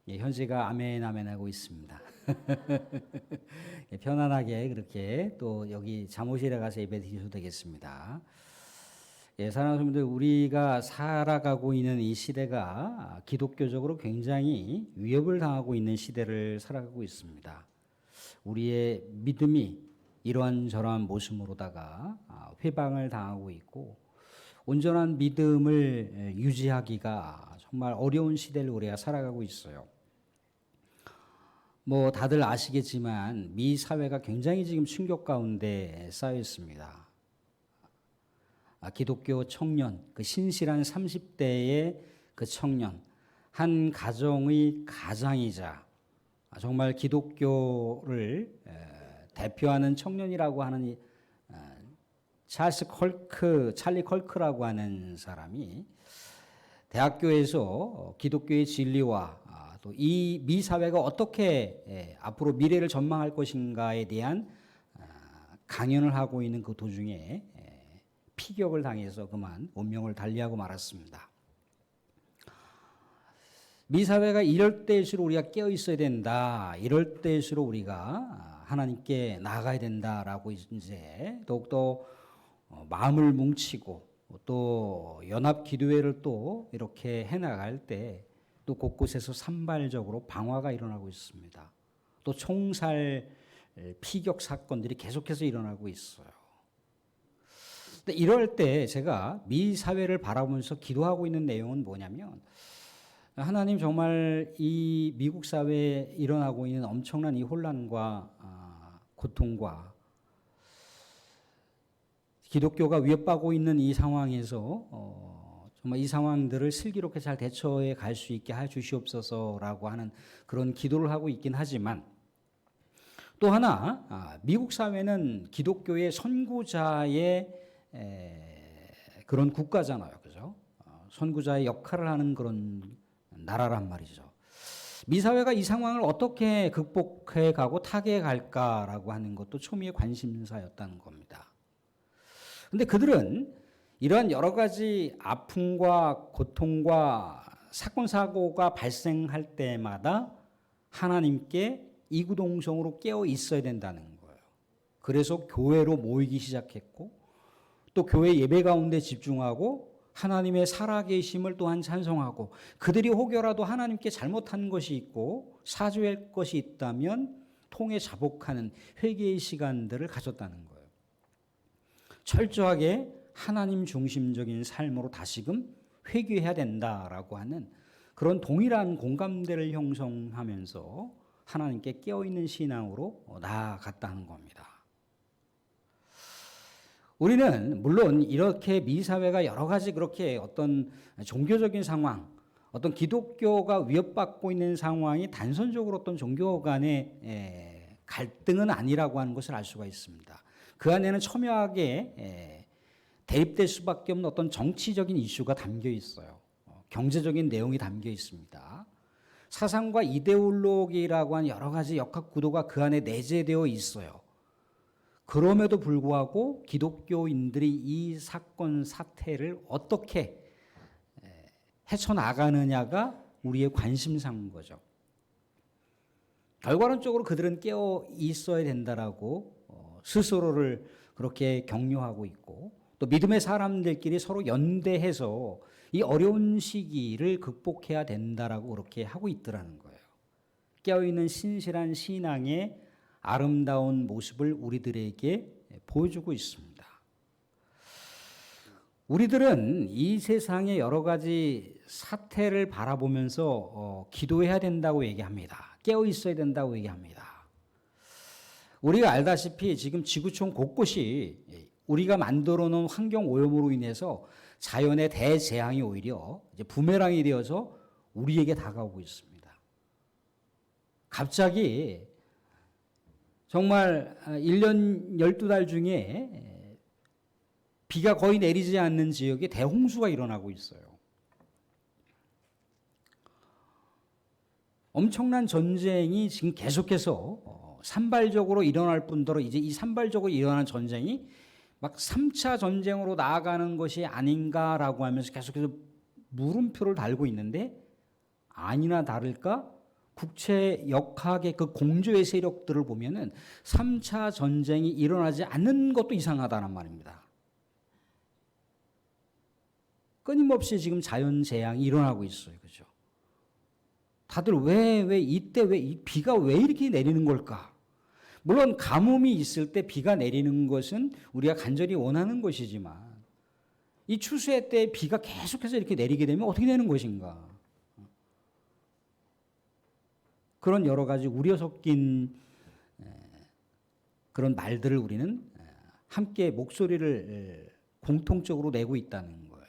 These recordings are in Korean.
예, 현재가 아멘 아멘 하고 있습니다. 예, 편안하게 그렇게 또 여기 잠옷실에 가서 예배 드리셔도 되겠습니다. 예, 사랑하는 분들, 우리가 살아가고 있는 이 시대가 기독교적으로 굉장히 위협을 당하고 있는 시대를 살아가고 있습니다. 우리의 믿음이 이러한저러한 모습으로다가 회방을 당하고 있고, 온전한 믿음을 유지하기가 정말 어려운 시대를 우리가 살아가고 있어요. 뭐 다들 아시겠지만 미 사회가 굉장히 지금 충격 가운데 쌓여 있습니다. 기독교 청년, 그 신실한 30대의 그 청년, 한 가정의 가장이자 정말 기독교를 대표하는 청년이라고 하는 찰리 컬크라고 하는 사람이 대학교에서 기독교의 진리와 또 이 미 사회가 어떻게 앞으로 미래를 전망할 것인가에 대한 강연을 하고 있는 그 도중에 피격을 당해서 그만 운명을 달리하고 말았습니다. 미 사회가 이럴 때일수록 우리가 깨어 있어야 된다. 이럴 때일수록 우리가 하나님께 나아가야 된다라고 이제 더욱더 마음을 뭉치고 또 연합 기도회를 또 이렇게 해나갈 때 또 곳곳에서 산발적으로 방화가 일어나고 있습니다. 또 총살 피격 사건들이 계속해서 일어나고 있어요. 근데 이럴 때 제가 미 사회를 바라보면서 기도하고 있는 내용은 뭐냐면, 하나님, 정말 이 미국 사회에 일어나고 있는 엄청난 이 혼란과 고통과 기독교가 위협받고 있는 이 상황에서 정말 이 상황들을 슬기롭게 잘 대처해 갈 수 있게 해 주시옵소서라고 하는 그런 기도를 하고 있긴 하지만, 또 하나 미국 사회는 기독교의 선구자의 그런 국가잖아요, 그죠? 선구자의 역할을 하는 그런 나라란 말이죠. 미 사회가 이 상황을 어떻게 극복해 가고 타개해 갈까라고 하는 것도 초미의 관심사였다는 겁니다. 근데 그들은 이러한 여러 가지 아픔과 고통과 사건 사고가 발생할 때마다 하나님께 이구동성으로 깨어 있어야 된다는 거예요. 그래서 교회로 모이기 시작했고, 또 교회 예배 가운데 집중하고 하나님의 살아계심을 또한 찬송하고, 그들이 혹여라도 하나님께 잘못한 것이 있고 사죄할 것이 있다면 통해 자복하는 회개의 시간들을 가졌다는 거예요. 철저하게 하나님 중심적인 삶으로 다시금 회개해야 된다라고 하는 그런 동일한 공감대를 형성하면서 하나님께 깨어있는 신앙으로 나아갔다는 겁니다. 우리는 물론 이렇게 미 사회가 여러 가지 그렇게 어떤 종교적인 상황, 어떤 기독교가 위협받고 있는 상황이 단선적으로 어떤 종교 간의 갈등은 아니라고 하는 것을 알 수가 있습니다. 그 안에는 첨예하게 대입될 수밖에 없는 어떤 정치적인 이슈가 담겨 있어요. 경제적인 내용이 담겨 있습니다. 사상과 이데올로기라고 하는 여러 가지 역학 구도가 그 안에 내재되어 있어요. 그럼에도 불구하고 기독교인들이 이 사건 사태를 어떻게 헤쳐나가느냐가 우리의 관심사인 거죠. 결과론적으로 그들은 깨어 있어야 된다라고 스스로를 그렇게 격려하고 있고, 또 믿음의 사람들끼리 서로 연대해서 이 어려운 시기를 극복해야 된다라고 그렇게 하고 있더라는 거예요. 깨어있는 신실한 신앙의 아름다운 모습을 우리들에게 보여주고 있습니다. 우리들은 이 세상의 여러 가지 사태를 바라보면서 기도해야 된다고 얘기합니다. 깨어 있어야 된다고 얘기합니다. 우리가 알다시피 지금 지구촌 곳곳이 우리가 만들어 놓은 환경 오염으로 인해서 자연의 대재앙이 오히려 이제 부메랑이 되어서 우리에게 다가오고 있습니다. 갑자기 정말 1년 12달 중에 비가 거의 내리지 않는 지역에 대홍수가 일어나고 있어요. 엄청난 전쟁이 지금 계속해서 산발적으로 일어날 뿐더러 이제 이 산발적으로 일어나는 전쟁이 막 3차 전쟁으로 나아가는 것이 아닌가라고 하면서 계속해서 물음표를 달고 있는데, 아니나 다를까 국제 역학의 그 공조의 세력들을 보면은 3차 전쟁이 일어나지 않는 것도 이상하다는 말입니다. 끊임없이 지금 자연재앙이 일어나고 있어요. 그죠? 다들 이때 이 비가 왜 이렇게 내리는 걸까? 물론 가뭄이 있을 때 비가 내리는 것은 우리가 간절히 원하는 것이지만 이 추수의 때 비가 계속해서 이렇게 내리게 되면 어떻게 되는 것인가? 그런 여러 가지 우려 섞인 그런 말들을 우리는 함께 목소리를 공통적으로 내고 있다는 거예요.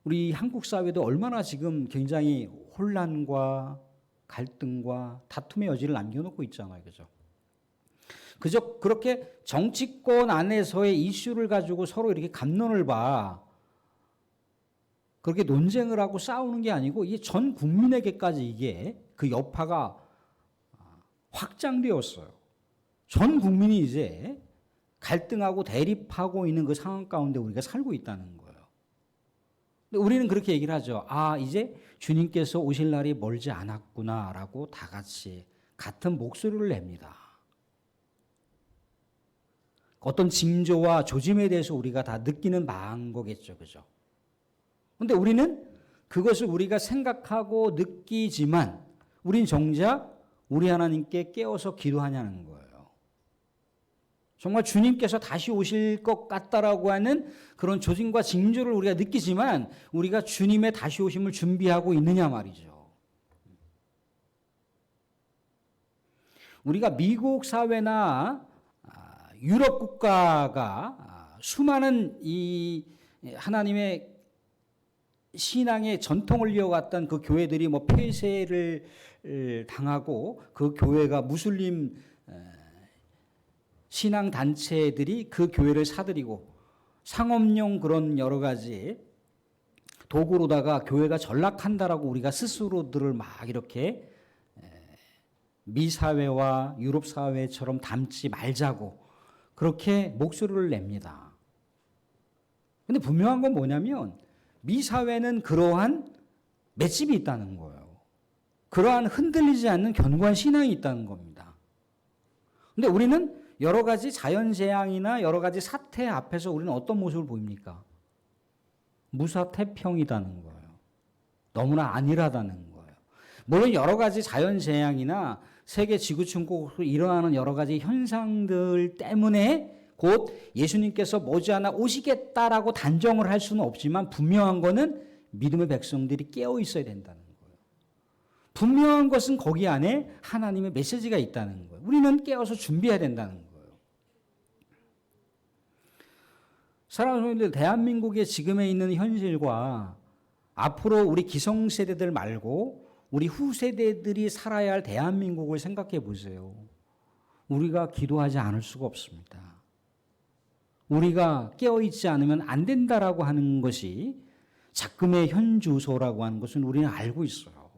우리 한국 사회도 얼마나 지금 굉장히 혼란과 갈등과 다툼의 여지를 남겨놓고 있잖아요. 그죠? 그저 그렇게 정치권 안에서의 이슈를 가지고 서로 이렇게 갑론을 봐. 그렇게 논쟁을 하고 싸우는 게 아니고 이게 전 국민에게까지 이게 그 여파가 확장되었어요. 전 국민이 이제 갈등하고 대립하고 있는 그 상황 가운데 우리가 살고 있다는 거예요. 근데 우리는 그렇게 얘기를 하죠. 이제 주님께서 오실 날이 멀지 않았구나라고 다 같이 같은 목소리를 냅니다. 어떤 징조와 조짐에 대해서 우리가 다 느끼는 바인 거겠죠. 그죠? 근데 우리는 그것을 우리가 생각하고 느끼지만 우린 정작 우리 하나님께 깨어서 기도하냐는 거예요. 정말 주님께서 다시 오실 것 같다라고 하는 그런 조짐과 징조를 우리가 느끼지만 우리가 주님의 다시 오심을 준비하고 있느냐 말이죠. 우리가 미국 사회나 유럽 국가가 수많은 이 하나님의 신앙의 전통을 이어갔던 그 교회들이 뭐 폐쇄를 당하고 그 교회가 무슬림 신앙 단체들이 그 교회를 사들이고 상업용 그런 여러 가지 도구로다가 교회가 전락한다라고 우리가 스스로들을 막 이렇게 미 사회와 유럽 사회처럼 담지 말자고 그렇게 목소리를 냅니다. 근데 분명한 건 뭐냐면 미 사회는 그러한 맷집이 있다는 거예요. 그러한 흔들리지 않는 견고한 신앙이 있다는 겁니다. 근데 우리는 여러 가지 자연재앙이나 여러 가지 사태 앞에서 우리는 어떤 모습을 보입니까? 무사태평이다는 거예요. 너무나 안일하다는 거예요. 물론 여러 가지 자연재앙이나 세계 지구촌국으로 일어나는 여러 가지 현상들 때문에 곧 예수님께서 머지않아 오시겠다라고 단정을 할 수는 없지만 분명한 것은 믿음의 백성들이 깨어 있어야 된다는 거예요. 분명한 것은 거기 안에 하나님의 메시지가 있다는 거예요. 우리는 깨어서 준비해야 된다는 거예요. 사랑하는 성도들, 대한민국의 지금에 있는 현실과 앞으로 우리 기성세대들 말고 우리 후세대들이 살아야 할 대한민국을 생각해 보세요. 우리가 기도하지 않을 수가 없습니다. 우리가 깨어있지 않으면 안 된다라고 하는 것이 작금의 현주소라고 하는 것은 우리는 알고 있어요.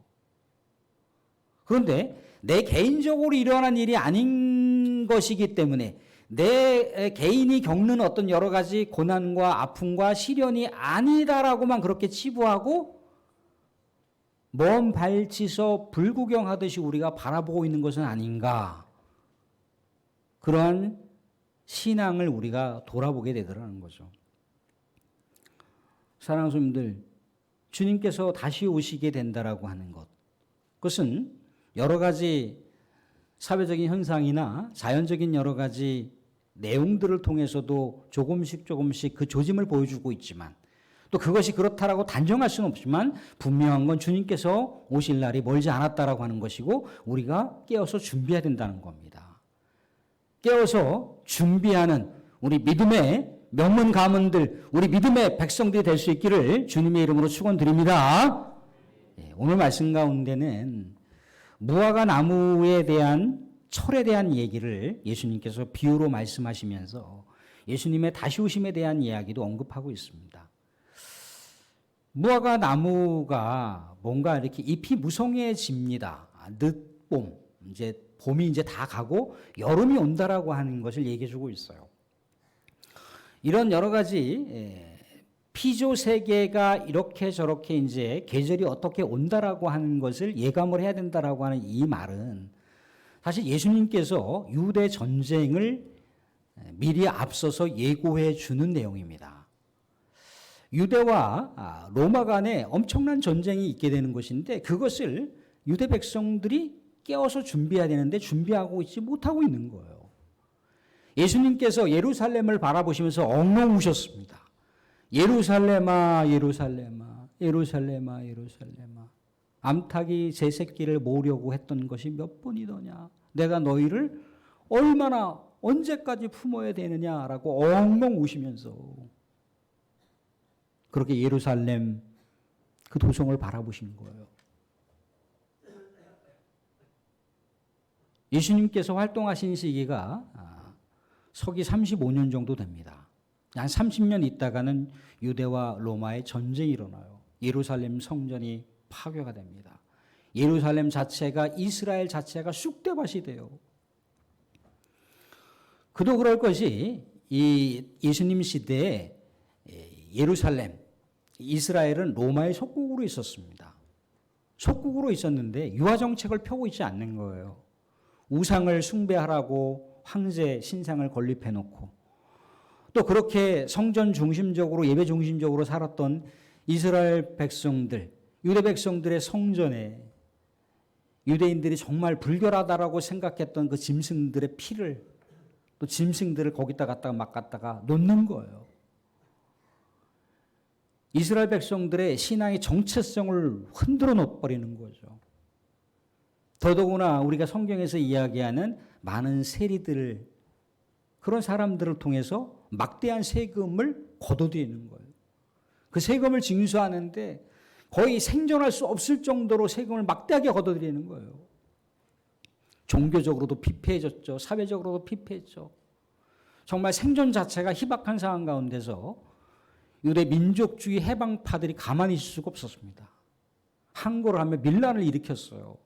그런데 내 개인적으로 일어난 일이 아닌 것이기 때문에 내 개인이 겪는 어떤 여러 가지 고난과 아픔과 시련이 아니다라고만 그렇게 치부하고 먼 발치서 불구경하듯이 우리가 바라보고 있는 것은 아닌가. 그러한 신앙을 우리가 돌아보게 되더라는 거죠. 사랑하는 성도님들, 주님께서 다시 오시게 된다라고 하는 것, 그것은 여러 가지 사회적인 현상이나 자연적인 여러 가지 내용들을 통해서도 조금씩 그 조짐을 보여주고 있지만 또 그것이 그렇다라고 단정할 수는 없지만 분명한 건 주님께서 오실 날이 멀지 않았다라고 하는 것이고 우리가 깨어서 준비해야 된다는 겁니다. 깨어서 준비하는 우리 믿음의 명문 가문들, 우리 믿음의 백성들이 될 수 있기를 주님의 이름으로 축원드립니다. 오늘 말씀 가운데는 무화과 나무에 대한 철에 대한 얘기를 예수님께서 비유로 말씀하시면서 예수님의 다시 오심에 대한 이야기도 언급하고 있습니다. 무화과 나무가 뭔가 이렇게 잎이 무성해집니다. 늦봄, 이제 봄이 이제 다 가고 여름이 온다라고 하는 것을 얘기해 주고 있어요. 이런 여러 가지 피조 세계가 이렇게 저렇게 이제 계절이 어떻게 온다라고 하는 것을 예감을 해야 된다라고 하는 이 말은 사실 예수님께서 유대 전쟁을 미리 앞서서 예고해 주는 내용입니다. 유대와 로마 간에 엄청난 전쟁이 있게 되는 것인데 그것을 유대 백성들이 깨워서 준비해야 되는데 준비하고 있지 못하고 있는 거예요. 예수님께서 예루살렘을 바라보시면서 엉엉 우셨습니다. 예루살렘아 예루살렘아 예루살렘아 예루살렘아 암탉이 제 새끼를 모으려고 했던 것이 몇 번이더냐. 내가 너희를 얼마나 언제까지 품어야 되느냐라고 엉엉 우시면서 그렇게 예루살렘 그 도성을 바라보신 거예요. 예수님께서 활동하신 시기가 서기 35년 정도 됩니다. 한 30년 있다가는 유대와 로마의 전쟁이 일어나요. 예루살렘 성전이 파괴가 됩니다. 예루살렘 자체가 이스라엘 자체가 쑥대밭이 돼요. 그도 그럴 것이 이 예수님 시대에 예루살렘, 이스라엘은 로마의 속국으로 있었습니다. 속국으로 있었는데 유화 정책을 펴고 있지 않는 거예요. 우상을 숭배하라고 황제 신상을 건립해 놓고 또 그렇게 성전 중심적으로 예배 중심적으로 살았던 이스라엘 백성들, 유대 백성들의 성전에 유대인들이 정말 불결하다라고 생각했던 그 짐승들의 피를 또 짐승들을 거기다 갖다가 막 갖다가 놓는 거예요. 이스라엘 백성들의 신앙의 정체성을 흔들어 놓아버리는 거죠. 더더구나 우리가 성경에서 이야기하는 많은 세리들 그런 사람들을 통해서 막대한 세금을 거둬들이는 거예요. 그 세금을 징수하는데 거의 생존할 수 없을 정도로 세금을 막대하게 거둬들이는 거예요. 종교적으로도 피폐해졌죠. 사회적으로도 피폐했죠. 정말 생존 자체가 희박한 상황 가운데서 유대 민족주의 해방파들이 가만히 있을 수가 없었습니다. 항거를 하며 밀란을 일으켰어요.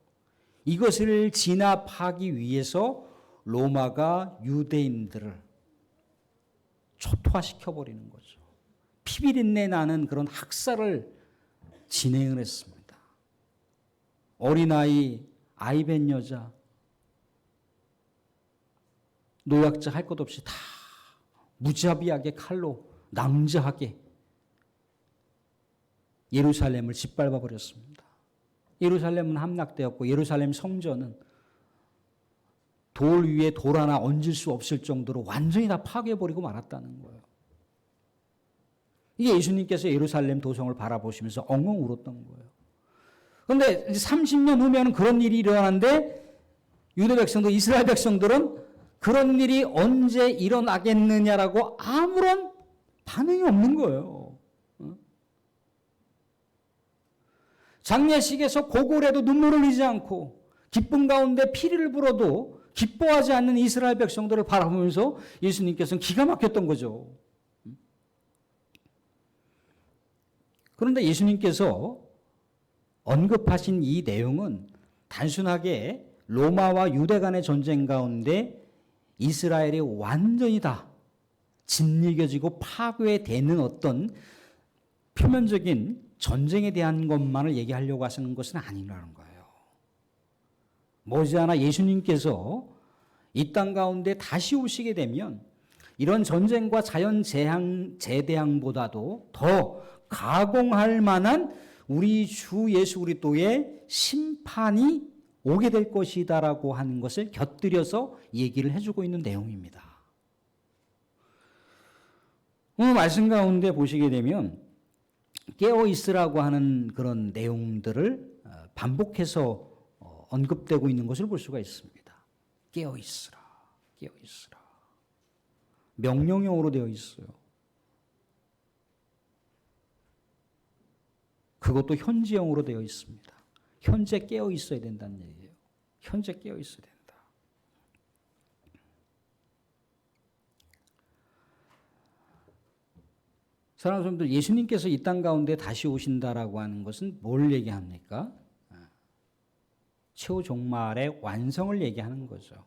이것을 진압하기 위해서 로마가 유대인들을 초토화시켜버리는 거죠. 피비린내 나는 그런 학살을 진행을 했습니다. 어린아이, 아이벤 여자, 노약자 할 것 없이 다 무자비하게 칼로 낭자하게 예루살렘을 짓밟아 버렸습니다. 예루살렘은 함락되었고 예루살렘 성전은 돌 위에 돌 하나 얹을 수 없을 정도로 완전히 다 파괴해버리고 말았다는 거예요. 이게 예수님께서 예루살렘 도성을 바라보시면서 엉엉 울었던 거예요. 그런데 30년 후면 그런 일이 일어나는데 유대 백성들, 이스라엘 백성들은 그런 일이 언제 일어나겠느냐라고 아무런 반응이 없는 거예요. 장례식에서 고골에도 눈물을 흘리지 않고 기쁨 가운데 피를 불어도 기뻐하지 않는 이스라엘 백성들을 바라보면서 예수님께서는 기가 막혔던 거죠. 그런데 예수님께서 언급하신 이 내용은 단순하게 로마와 유대 간의 전쟁 가운데 이스라엘이 완전히 다 짓이겨지고 파괴되는 어떤 표면적인 전쟁에 대한 것만을 얘기하려고 하시는 것은 아니라는 거예요. 머지않아 예수님께서 이 땅 가운데 다시 오시게 되면 이런 전쟁과 자연 재대항보다도 더 가공할 만한 우리 주 예수 그리스도의 심판이 오게 될 것이다라고 하는 것을 곁들여서 얘기를 해주고 있는 내용입니다. 오늘 말씀 가운데 보시게 되면 깨어 있으라고 하는 그런 내용들을 반복해서 언급되고 있는 것을 볼 수가 있습니다. 깨어 있으라, 깨어 있으라. 명령형으로 되어 있어요. 그것도 현지형으로 되어 있습니다. 현재 깨어 있어야 된다는 얘기예요. 현재 깨어 있어야 된다. 사랑하는 성도들, 예수님께서 이 땅 가운데 다시 오신다라고 하는 것은 뭘 얘기합니까? 최후 종말의 완성을 얘기하는 거죠.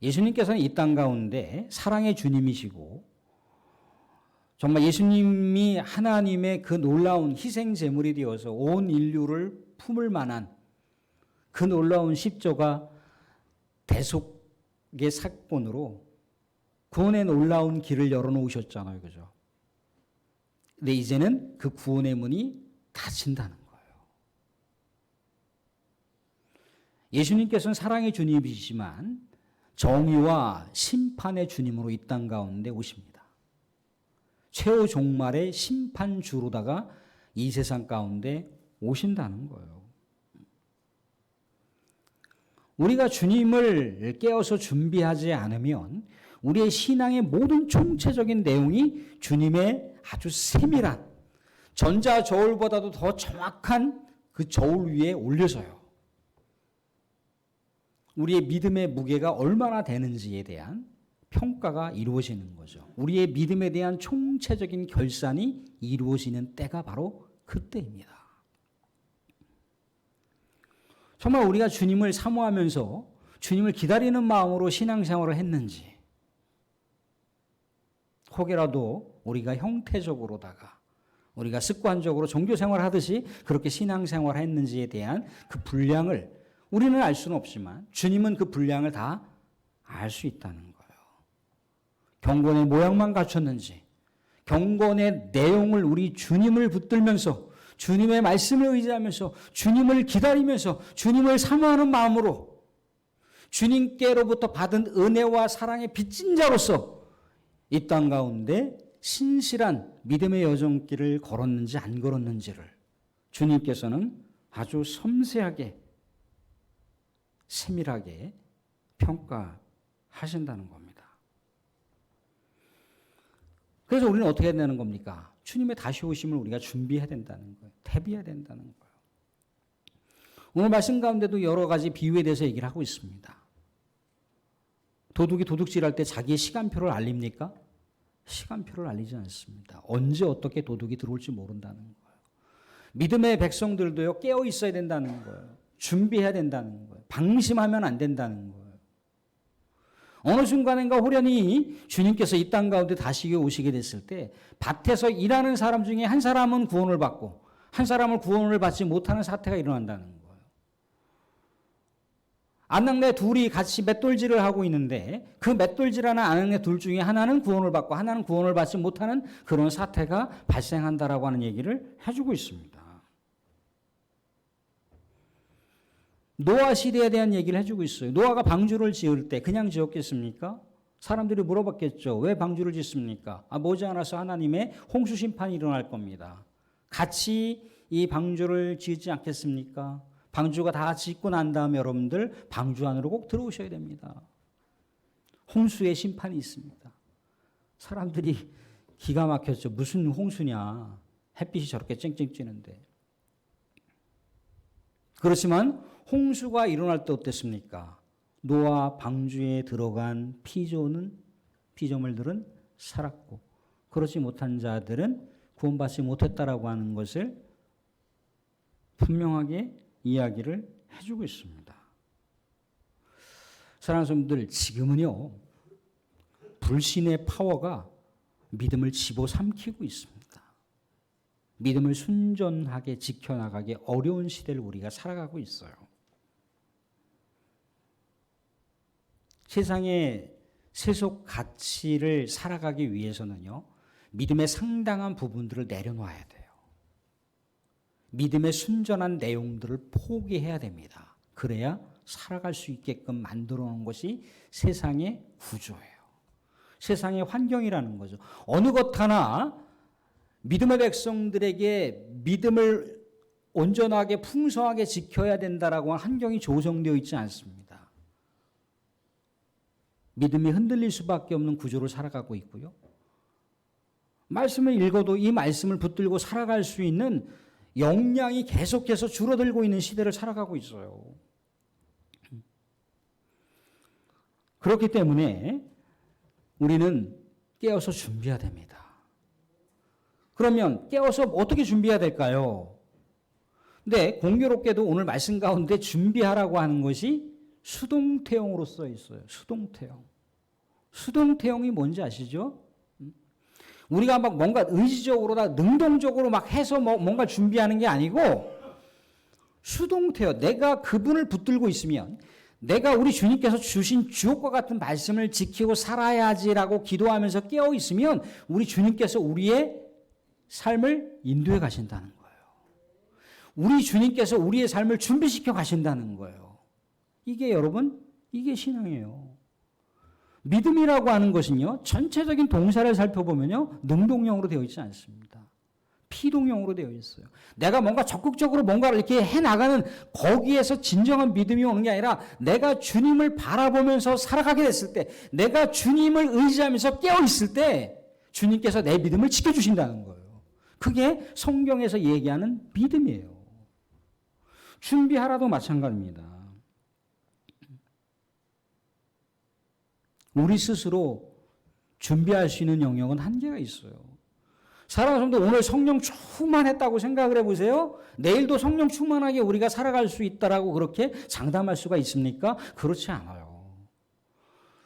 예수님께서는 이 땅 가운데 사랑의 주님이시고 정말 예수님이 하나님의 그 놀라운 희생 제물이 되어서 온 인류를 품을 만한 그 놀라운 십자가 대속의 사건으로 구원의 놀라운 길을 열어놓으셨잖아요. 그죠? 근데 이제는 그 구원의 문이 닫힌다는 거예요. 예수님께서는 사랑의 주님이시지만 정의와 심판의 주님으로 이 땅 가운데 오십니다. 최후 종말의 심판주로다가 이 세상 가운데 오신다는 거예요. 우리가 주님을 깨어서 준비하지 않으면 우리의 신앙의 모든 총체적인 내용이 주님의 아주 세밀한 전자 저울보다도 더 정확한 그 저울 위에 올려서요. 우리의 믿음의 무게가 얼마나 되는지에 대한 평가가 이루어지는 거죠. 우리의 믿음에 대한 총체적인 결산이 이루어지는 때가 바로 그때입니다. 정말 우리가 주님을 사모하면서 주님을 기다리는 마음으로 신앙생활을 했는지, 혹여라도 우리가 형태적으로다가 우리가 습관적으로 종교생활을 하듯이 그렇게 신앙생활을 했는지에 대한 그 분량을 우리는 알 수는 없지만 주님은 그 분량을 다 알 수 있다는 거예요. 경건의 모양만 갖췄는지, 경건의 내용을 우리 주님을 붙들면서 주님의 말씀을 의지하면서 주님을 기다리면서 주님을 사모하는 마음으로 주님께로부터 받은 은혜와 사랑의 빚진 자로서 이 땅 가운데 신실한 믿음의 여정길을 걸었는지 안 걸었는지를 주님께서는 아주 섬세하게 세밀하게 평가하신다는 겁니다. 그래서 우리는 어떻게 해야 되는 겁니까? 주님의 다시 오심을 우리가 준비해야 된다는 거예요. 대비해야 된다는 거예요. 오늘 말씀 가운데도 여러 가지 비유에 대해서 얘기를 하고 있습니다. 도둑이 도둑질할 때 자기의 시간표를 알립니까? 시간표를 알리지 않습니다. 언제 어떻게 도둑이 들어올지 모른다는 거예요. 믿음의 백성들도요, 깨어 있어야 된다는 거예요. 준비해야 된다는 거예요. 방심하면 안 된다는 거예요. 어느 순간인가 호련히 주님께서 이 땅 가운데 다시 오시게 됐을 때 밭에서 일하는 사람 중에 한 사람은 구원을 받고 한 사람을 구원을 받지 못하는 사태가 일어난다는 거예요. 아낙네 둘이 같이 맷돌질을 하고 있는데 그 맷돌질하는 아낙네 둘 중에 하나는 구원을 받고 하나는 구원을 받지 못하는 그런 사태가 발생한다라고 하는 얘기를 해주고 있습니다. 노아 시대에 대한 얘기를 해주고 있어요. 노아가 방주를 지을 때 그냥 지었겠습니까? 사람들이 물어봤겠죠. 왜 방주를 짓습니까? 머지않아서 하나님의 홍수 심판이 일어날 겁니다. 같이 이 방주를 짓지 않겠습니까? 방주가 다 짓고 난 다음에 여러분들 방주 안으로 꼭 들어오셔야 됩니다. 홍수의 심판이 있습니다. 사람들이 기가 막혔죠. 무슨 홍수냐. 햇빛이 저렇게 쨍쨍 찌는데. 그렇지만 홍수가 일어날 때 어땠습니까? 노아 방주에 들어간 피조물들은 살았고 그렇지 못한 자들은 구원받지 못했다라고 하는 것을 분명하게 이야기를 해주고 있습니다. 사랑하는 성도들, 지금은요 불신의 파워가 믿음을 집어삼키고 있습니다. 믿음을 순전하게 지켜나가기 어려운 시대를 우리가 살아가고 있어요. 세상의 세속 가치를 살아가기 위해서는요, 믿음의 상당한 부분들을 내려놔야 돼요. 믿음의 순전한 내용들을 포기해야 됩니다. 그래야 살아갈 수 있게끔 만들어 놓은 것이 세상의 구조예요. 세상의 환경이라는 거죠. 어느 것 하나 믿음의 백성들에게 믿음을 온전하게 풍성하게 지켜야 된다라고 하는 환경이 조성되어 있지 않습니다. 믿음이 흔들릴 수밖에 없는 구조를 살아가고 있고요. 말씀을 읽어도 이 말씀을 붙들고 살아갈 수 있는 역량이 계속해서 줄어들고 있는 시대를 살아가고 있어요. 그렇기 때문에 우리는 깨어서 준비해야 됩니다. 그러면 깨어서 어떻게 준비해야 될까요? 근데 공교롭게도 오늘 말씀 가운데 준비하라고 하는 것이 수동태용으로 써 있어요. 수동태용. 수동태용이 뭔지 아시죠? 우리가 막 뭔가 의지적으로 다 능동적으로 막 해서 뭔가 준비하는 게 아니고 수동태요. 내가 그분을 붙들고 있으면 내가 우리 주님께서 주신 주옥과 같은 말씀을 지키고 살아야지라고 기도하면서 깨어 있으면 우리 주님께서 우리의 삶을 인도해 가신다는 거예요. 우리 주님께서 우리의 삶을 준비시켜 가신다는 거예요. 이게 여러분, 이게 신앙이에요. 믿음이라고 하는 것은요, 전체적인 동사를 살펴보면요, 능동형으로 되어 있지 않습니다. 피동형으로 되어 있어요. 내가 뭔가 적극적으로 뭔가를 이렇게 해나가는 거기에서 진정한 믿음이 오는 게 아니라 내가 주님을 바라보면서 살아가게 됐을 때, 내가 주님을 의지하면서 깨어있을 때 주님께서 내 믿음을 지켜주신다는 거예요. 그게 성경에서 얘기하는 믿음이에요. 준비하라도 마찬가지입니다. 우리 스스로 준비할 수 있는 영역은 한계가 있어요. 사랑하는 성도, 오늘 성령 충만했다고 생각을 해보세요. 내일도 성령 충만하게 우리가 살아갈 수 있다라고 그렇게 장담할 수가 있습니까? 그렇지 않아요.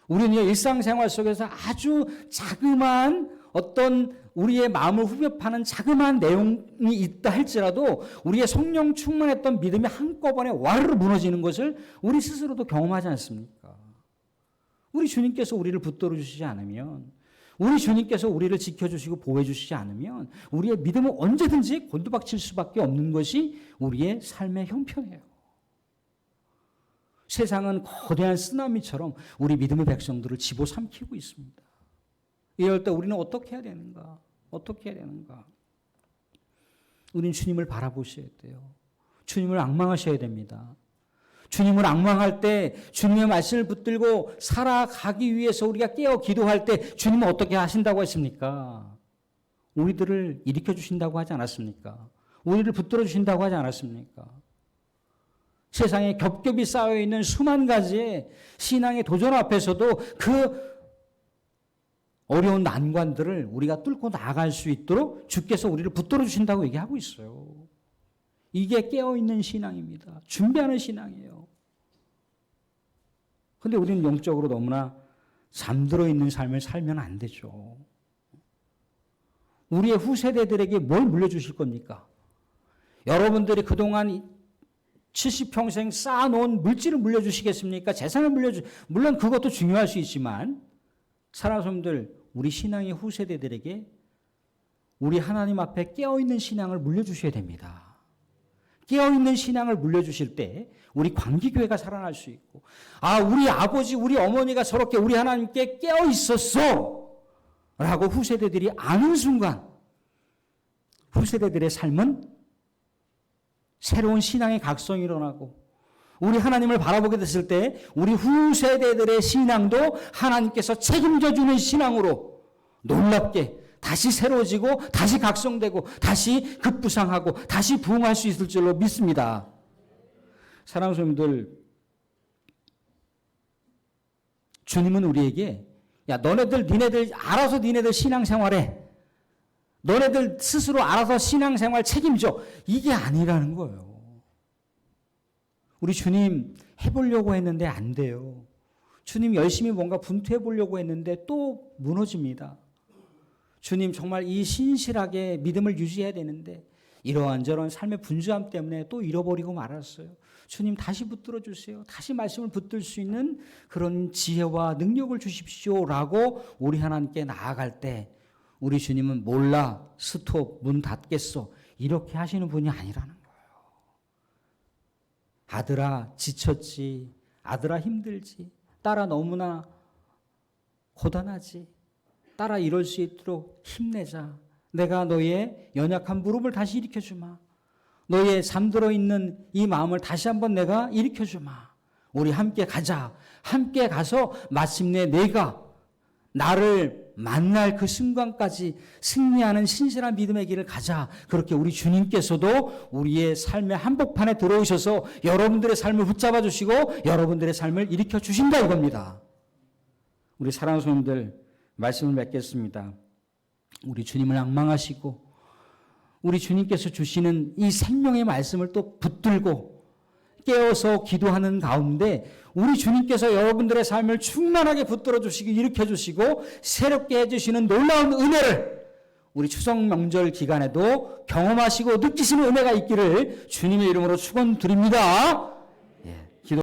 우리는 일상생활 속에서 아주 자그마한 어떤 우리의 마음을 후벼파는 자그마한 내용이 있다 할지라도 우리의 성령 충만했던 믿음이 한꺼번에 와르르 무너지는 것을 우리 스스로도 경험하지 않습니까? 우리 주님께서 우리를 붙들어 주시지 않으면, 우리 주님께서 우리를 지켜주시고 보호해주시지 않으면 우리의 믿음은 언제든지 곤두박질 수밖에 없는 것이 우리의 삶의 형편이에요. 세상은 거대한 쓰나미처럼 우리 믿음의 백성들을 집어삼키고 있습니다. 이럴 때 우리는 어떻게 해야 되는가? 어떻게 해야 되는가? 우리는 주님을 바라보셔야 돼요. 주님을 앙망하셔야 됩니다. 주님을 앙망할 때 주님의 말씀을 붙들고 살아가기 위해서 우리가 깨어 기도할 때 주님은 어떻게 하신다고 했습니까? 우리들을 일으켜 주신다고 하지 않았습니까? 우리를 붙들어 주신다고 하지 않았습니까? 세상에 겹겹이 쌓여 있는 수만 가지의 신앙의 도전 앞에서도 그 어려운 난관들을 우리가 뚫고 나아갈 수 있도록 주께서 우리를 붙들어 주신다고 얘기하고 있어요. 이게 깨어있는 신앙입니다. 준비하는 신앙이에요. 그런데 우리는 영적으로 너무나 잠들어 있는 삶을 살면 안 되죠. 우리의 후세대들에게 뭘 물려주실 겁니까? 여러분들이 그동안 70평생 쌓아놓은 물질을 물려주시겠습니까? 재산을 물론 그것도 중요할 수 있지만 사랑하는 사람들, 우리 신앙의 후세대들에게 우리 하나님 앞에 깨어있는 신앙을 물려주셔야 됩니다. 깨어있는 신앙을 물려주실 때 우리 광기교회가 살아날 수 있고, 우리 아버지, 우리 어머니가 저렇게 우리 하나님께 깨어있었어 라고 후세대들이 아는 순간 후세대들의 삶은 새로운 신앙의 각성이 일어나고 우리 하나님을 바라보게 됐을 때 우리 후세대들의 신앙도 하나님께서 책임져 주는 신앙으로 놀랍게 다시 새로워지고 다시 각성되고 다시 급부상하고 다시 부흥할 수 있을 줄로 믿습니다. 사랑하는 성도들, 주님은 우리에게 니네들 알아서 니네들 신앙생활해. 너네들 스스로 알아서 신앙생활 책임져. 이게 아니라는 거예요. 우리 주님 해보려고 했는데 안 돼요. 주님 열심히 뭔가 분투해보려고 했는데 또 무너집니다. 주님 정말 이 신실하게 믿음을 유지해야 되는데 이러한 저런 삶의 분주함 때문에 또 잃어버리고 말았어요. 주님 다시 붙들어 주세요. 다시 말씀을 붙들 수 있는 그런 지혜와 능력을 주십시오라고 우리 하나님께 나아갈 때 우리 주님은 몰라, 스톱, 문 닫겠어 이렇게 하시는 분이 아니라는 거예요. 아들아 지쳤지, 아들아 힘들지, 딸아 너무나 고단하지, 딸아 이럴 수 있도록 힘내자. 내가 너의 연약한 무릎을 다시 일으켜주마. 너의 잠들어 있는 이 마음을 다시 한번 내가 일으켜주마. 우리 함께 가자. 함께 가서 마침내 내가 나를 만날 그 순간까지 승리하는 신실한 믿음의 길을 가자. 그렇게 우리 주님께서도 우리의 삶의 한복판에 들어오셔서 여러분들의 삶을 붙잡아 주시고 여러분들의 삶을 일으켜 주신다 이겁니다. 우리 사랑하는 성도들 말씀을 맺겠습니다. 우리 주님을 앙망하시고 우리 주님께서 주시는 이 생명의 말씀을 또 붙들고 깨어서 기도하는 가운데 우리 주님께서 여러분들의 삶을 충만하게 붙들어 주시고 일으켜 주시고 새롭게 해주시는 놀라운 은혜를 우리 추석 명절 기간에도 경험하시고 느끼시는 은혜가 있기를 주님의 이름으로 축원드립니다.